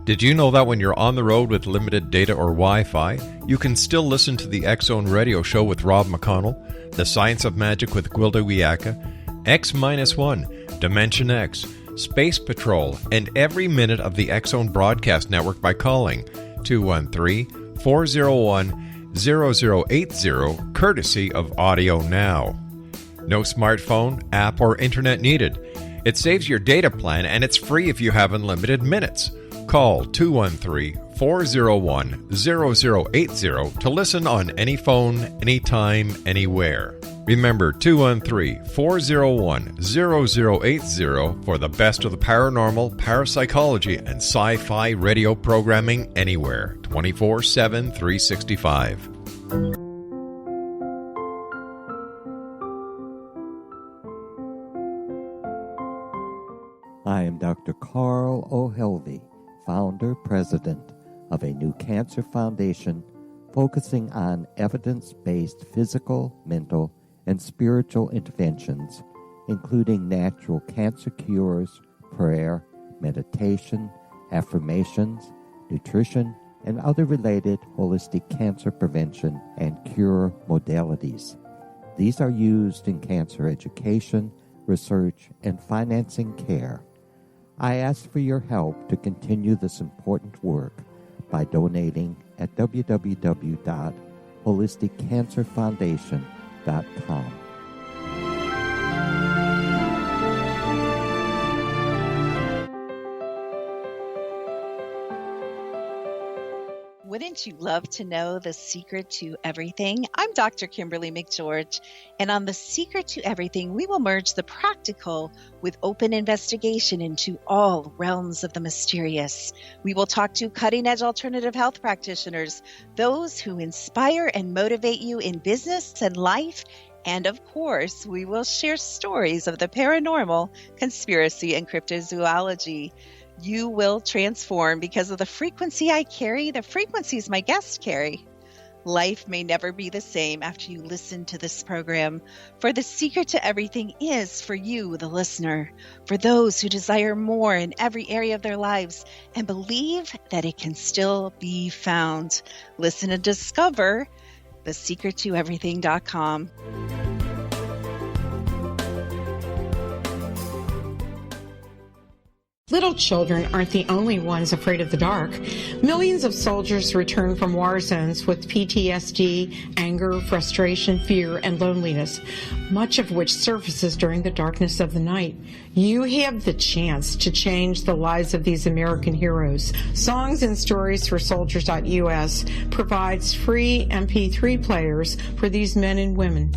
Did you know that when you're on the road with limited data or Wi-Fi, you can still listen to the X-Zone Radio Show with Rob McConnell, The Science of Magic with Gwilda Wiyaka, X-1, Dimension X, Space Patrol, and every minute of the X-Zone Broadcast Network by calling 213-401-0000 courtesy of Audio Now. No smartphone, app, or internet needed. It saves your data plan and it's free if you have unlimited minutes. Call 213-401-0080 to listen on any phone, anytime, anywhere. Remember 213-401-0080 for the best of the paranormal, parapsychology, and sci-fi radio programming anywhere, 24/7, 365. I am Dr. Carl O'Helvey, founder, president of a new cancer foundation focusing on evidence-based physical, mental, and spiritual interventions, including natural cancer cures, prayer, meditation, affirmations, nutrition, and other related holistic cancer prevention and cure modalities. These are used in cancer education, research, and financing care. I ask for your help to continue this important work by donating at www.holisticcancerfoundation.com. Wouldn't you love to know the secret to everything? I'm Dr. Kimberly McGeorge, and on The Secret to Everything, we will merge the practical with open investigation into all realms of the mysterious. We will talk to cutting-edge alternative health practitioners, those who inspire and motivate you in business and life, and of course, we will share stories of the paranormal, conspiracy, and cryptozoology. You will transform because of the frequency I carry, the frequencies my guests carry. Life may never be the same after you listen to this program, for the secret to everything is for you, the listener, for those who desire more in every area of their lives and believe that it can still be found. Listen and discover thesecrettoeverything.com. Little children aren't the only ones afraid of the dark. Millions of soldiers return from war zones with PTSD, anger, frustration, fear, and loneliness, much of which surfaces during the darkness of the night. You have the chance to change the lives of these American heroes. Songs and Stories for Soldiers.us provides free MP3 players for these men and women.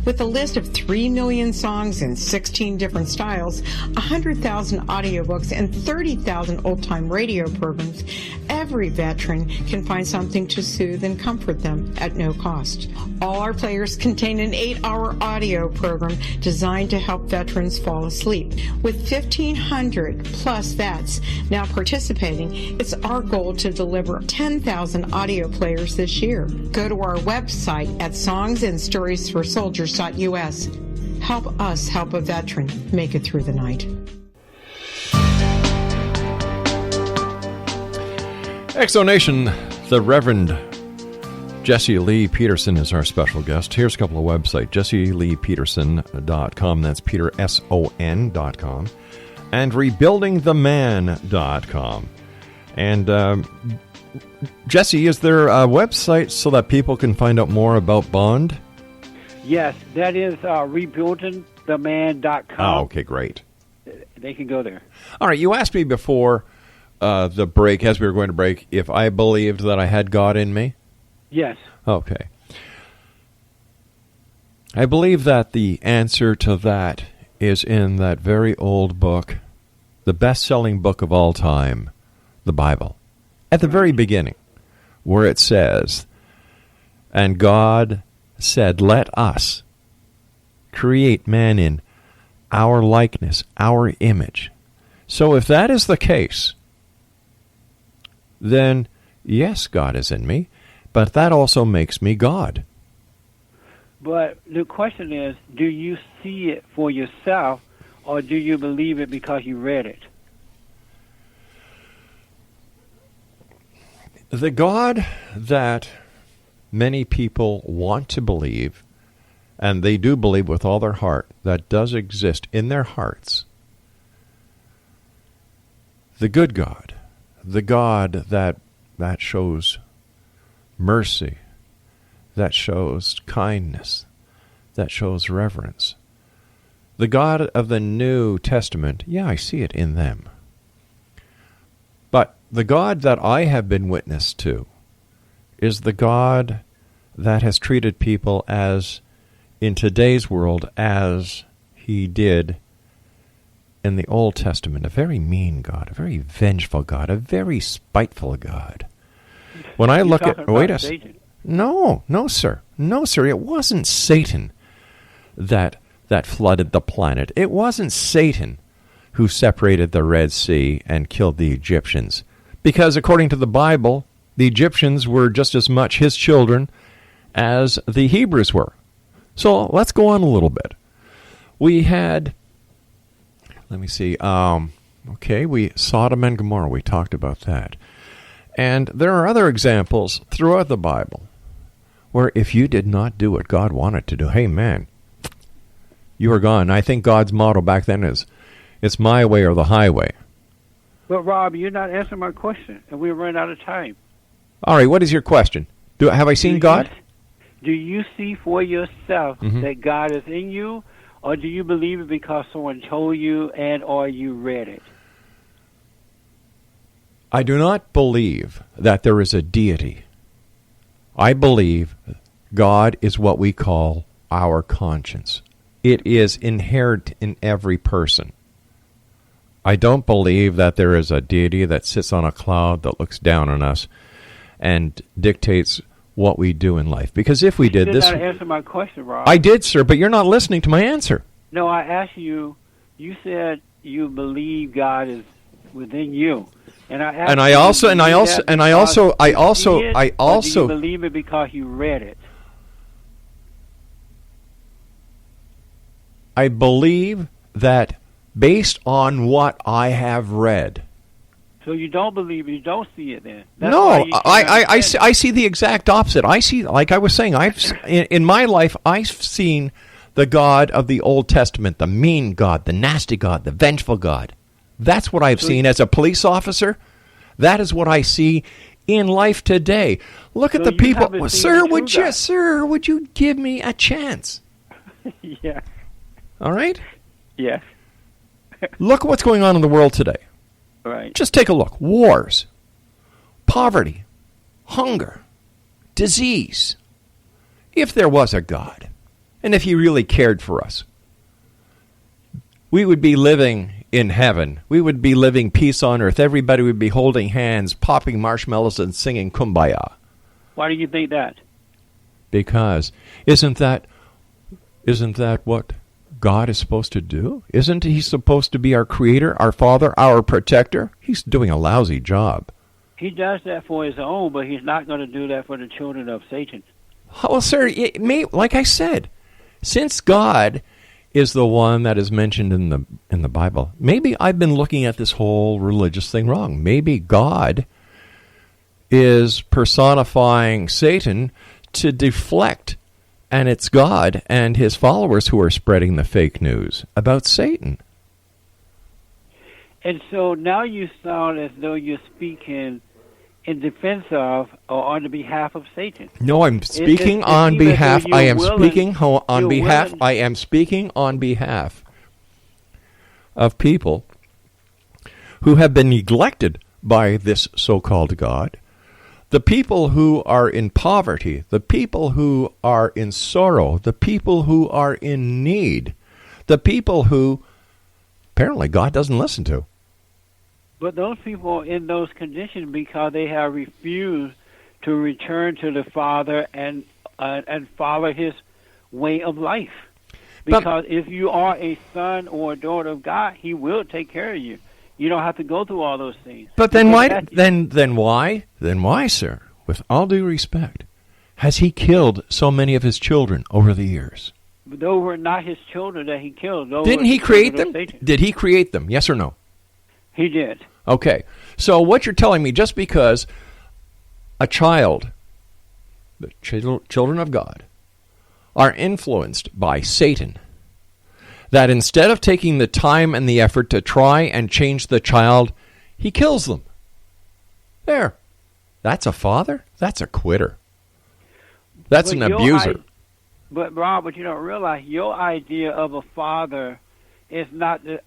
With a list of 3 million songs in 16 different styles, 100,000 audiobooks, and 30,000 old-time radio programs, every veteran can find something to soothe and comfort them at no cost. All our players contain an 8-hour audio program designed to help veterans fall asleep. With 1,500 plus vets now participating, it's our goal to deliver 10,000 audio players this year. Go to our website at songsandstoriesforsoldiers.us. Help us help a veteran make it through the night. Exonation, the Reverend Jesse Lee Peterson is our special guest. Here's a couple of websites, jesseleepeterson.com, that's Peter, S-O-N.com, and rebuildingtheman.com. And Jesse, is there a website so that people can find out more about Bond? Yes, that is rebuildingtheman.com. Oh, okay, great. They can go there. All right, you asked me before the break, as we were going to break, if I believed that I had God in me. Yes. Okay. I believe that the answer to that is in that very old book, the best-selling book of all time, the Bible. At the very beginning, where it says, "And God said, let us create man in our likeness, our image." So if that is the case, then yes, God is in me, but that also makes me God. But the question is, do you see it for yourself, or do you believe it because you read it? The God that many people want to believe, and they do believe with all their heart, that does exist in their hearts, the good God, the God that shows mercy that shows kindness, that shows reverence. The God of the New Testament, yeah, I see it in them. But the God that I have been witness to is the God that has treated people as, in today's world, as he did in the Old Testament. A very mean God, a very vengeful God, a very spiteful God. When I look at... Wait a second. No, sir. No, sir. It wasn't Satan that flooded the planet. It wasn't Satan who separated the Red Sea and killed the Egyptians. Because according to the Bible, the Egyptians were just as much his children as the Hebrews were. So let's go on a little bit. We had, Sodom and Gomorrah, we talked about that. And there are other examples throughout the Bible where if you did not do what God wanted to do, hey man, you are gone. I think God's motto back then is, it's my way or the highway. But Rob, you're not answering my question, and we're running out of time. All right, what is your question? Have I seen God? Do you see for yourself that God is in you, or do you believe it because someone told you and or you read it? I do not believe that there is a deity. I believe God is what we call our conscience. It is inherent in every person. I don't believe that there is a deity that sits on a cloud that looks down on us and dictates what we do in life. Because if we did this... You did not answer my question, Rob. I did, sir, but you're not listening to my answer. No, I asked you, you said you believe God is within you. And I also do you believe it because you read it? I believe that based on what I have read. So you don't believe it, you don't see it then? I see the exact opposite. I see, like I was saying, in my life, I've seen the God of the Old Testament, the mean God, the nasty God, the vengeful God. That's what I've seen as a police officer. That is what I see in life today. Look at the people. Sir, would you give me a chance? Yeah. All right? Yes. Look at what's going on in the world today. Right. Just take a look. Wars, poverty, hunger, disease. If there was a God, and if he really cared for us, we would be living in heaven. We would be living peace on earth. Everybody would be holding hands, popping marshmallows, and singing Kumbaya. Why do you think that? Because isn't that what God is supposed to do? Isn't he supposed to be our creator, our father, our protector? He's doing a lousy job. He does that for his own, but he's not going to do that for the children of Satan. Well, sir, like I said, since God is the one that is mentioned in the Bible, maybe I've been looking at this whole religious thing wrong. Maybe God is personifying Satan to deflect, and it's God and his followers who are spreading the fake news about Satan. And so now you sound as though you're speaking in defense of or on the behalf of Satan. No, I'm speaking on behalf. I am speaking on behalf. I am speaking on behalf of people who have been neglected by this so-called God. The people who are in poverty, the people who are in sorrow, the people who are in need, the people who apparently God doesn't listen to. But those people are in those conditions because they have refused to return to the Father and follow his way of life. Because if you are a son or a daughter of God, he will take care of you. You don't have to go through all those things. But then why? Then why, sir? With all due respect, has he killed so many of his children over the years? But those were not his children that he killed. Didn't he create them? Did he create them? Yes or no? He did. Okay. So what you're telling me, just because a child, the children of God, are influenced by Satan, that instead of taking the time and the effort to try and change the child, he kills them. There. That's a father? That's a quitter. That's an abuser. But Rob, what you don't realize, your idea of a father is not the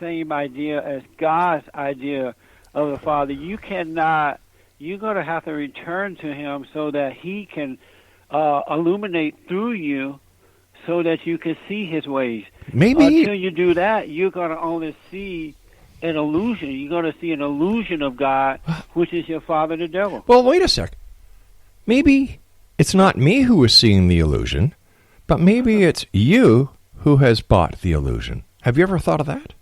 same idea as God's idea of a father. You cannot. You're going to have to return to Him so that He can illuminate through you, so that you can see His ways. Maybe until you do that, you're going to only see an illusion. You're going to see an illusion of God, which is your father, the devil. Well, wait a sec. Maybe it's not me who is seeing the illusion, but maybe it's you who has bought the illusion. Have you ever thought of that?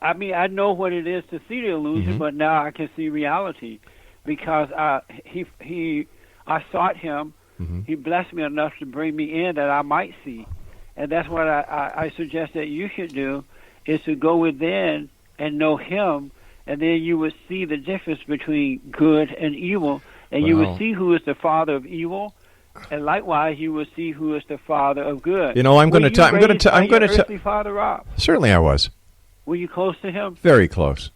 I mean, I know what it is to see the illusion, but now I can see reality because I sought Him. He blessed me enough to bring me in that I might see. And that's what I suggest that you should do, is to go within and know Him, and then you would see the difference between good and evil, and you would see who is the father of evil, and likewise you would see who is the father of good. You know, I'm going to tell. Earthly father, Rob? Certainly, I was. Were you close to him? Very close.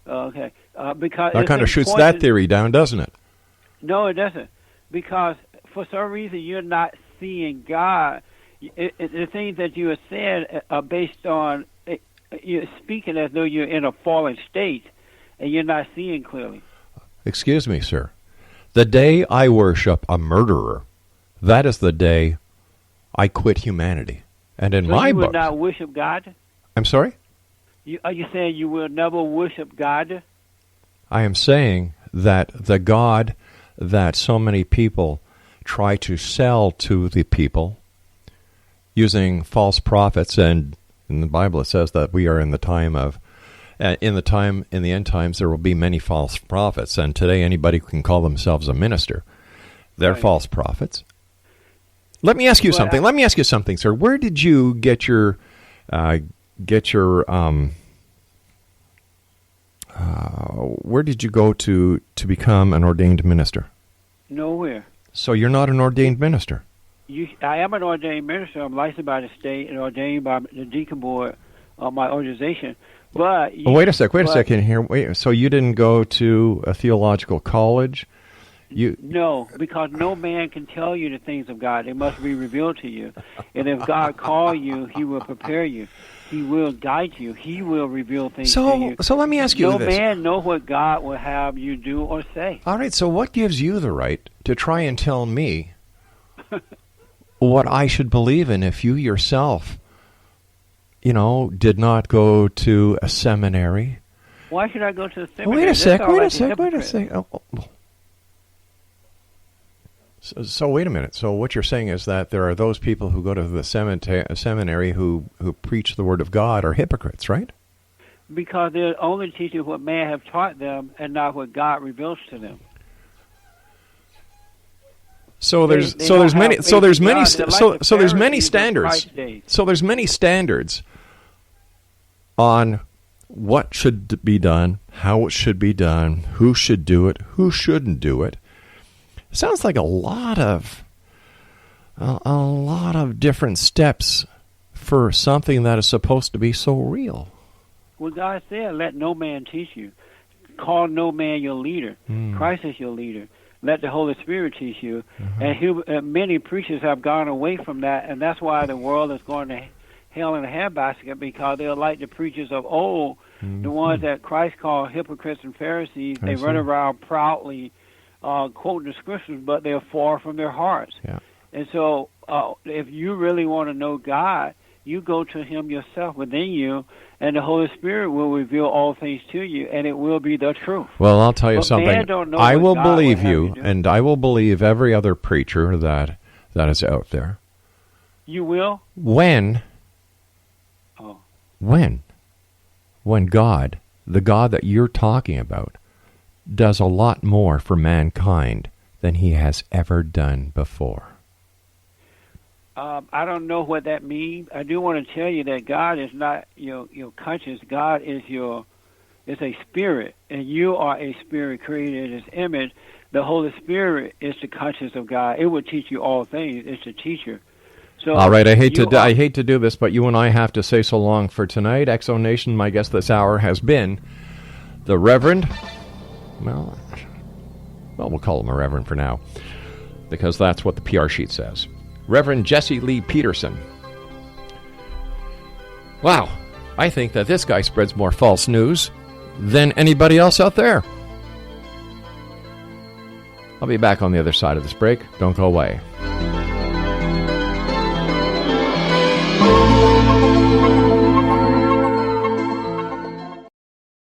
Okay, because that kind of shoots that theory down, doesn't it? No, it doesn't, because for some reason you're not seeing God. The things that you have said are based on you're speaking as though you're in a fallen state, and you're not seeing clearly. Excuse me, sir. The day I worship a murderer, that is the day I quit humanity. And in my book, you will not worship God? I'm sorry? Are you saying you will never worship God? I am saying that the God that so many people try to sell to the people using false prophets, and in the Bible it says that we are in the time of, in the end times there will be many false prophets, and today anybody can call themselves a minister. They're false prophets. Let me ask you something. Let me ask you something, sir. Where did you get your where did you go to become an ordained minister? Nowhere. So you're not an ordained minister? I am an ordained minister. I'm licensed by the state and ordained by the deacon board of my organization. But wait a second here. Wait, so you didn't go to a theological college? No, because no man can tell you the things of God. They must be revealed to you. And if God calls you, He will prepare you. He will guide you. He will reveal things to you. So let me ask you this. No man know what God will have you do or say. All right, so what gives you the right to try and tell me what I should believe in if you yourself, did not go to a seminary? Why should I go to a seminary? Wait a sec. So wait a minute. So what you're saying is that there are those people who go to the seminary who preach the Word of God are hypocrites, right? Because they're only teaching what man have taught them and not what God reveals to them. So there's many standards on what should be done, how it should be done, who should do it, who shouldn't do it. It sounds like a lot of different steps for something that is supposed to be so real. Well, God said, "Let no man teach you. Call no man your leader. Christ is your leader. Let the Holy Spirit teach you." And many preachers have gone away from that, and that's why the world is going to hell in a handbasket, because they're like the preachers of old, the ones that Christ called hypocrites and Pharisees. They run around proudly quoting the scriptures, but they're far from their hearts. Yeah. And so if you really want to know God, you go to Him yourself within you, and the Holy Spirit will reveal all things to you, and it will be the truth. Well, I'll tell you something. I will believe you, and I will believe every other preacher that is out there. You will? When God, the God that you're talking about, does a lot more for mankind than He has ever done before. I don't know what that means. I do want to tell you that God is not your conscience. God is a spirit, and you are a spirit created in His image. The Holy Spirit is the conscience of God. It will teach you all things. It's a teacher. So all right, I hate to do this, but you and I have to say so long for tonight. Exo Nation, my guest this hour has been the Reverend. Well, we'll call him a Reverend for now. because that's what the PR sheet says. Reverend Jesse Lee Peterson. Wow, I think that this guy spreads more false news than anybody else out there. I'll be back on the other side of this break. Don't go away.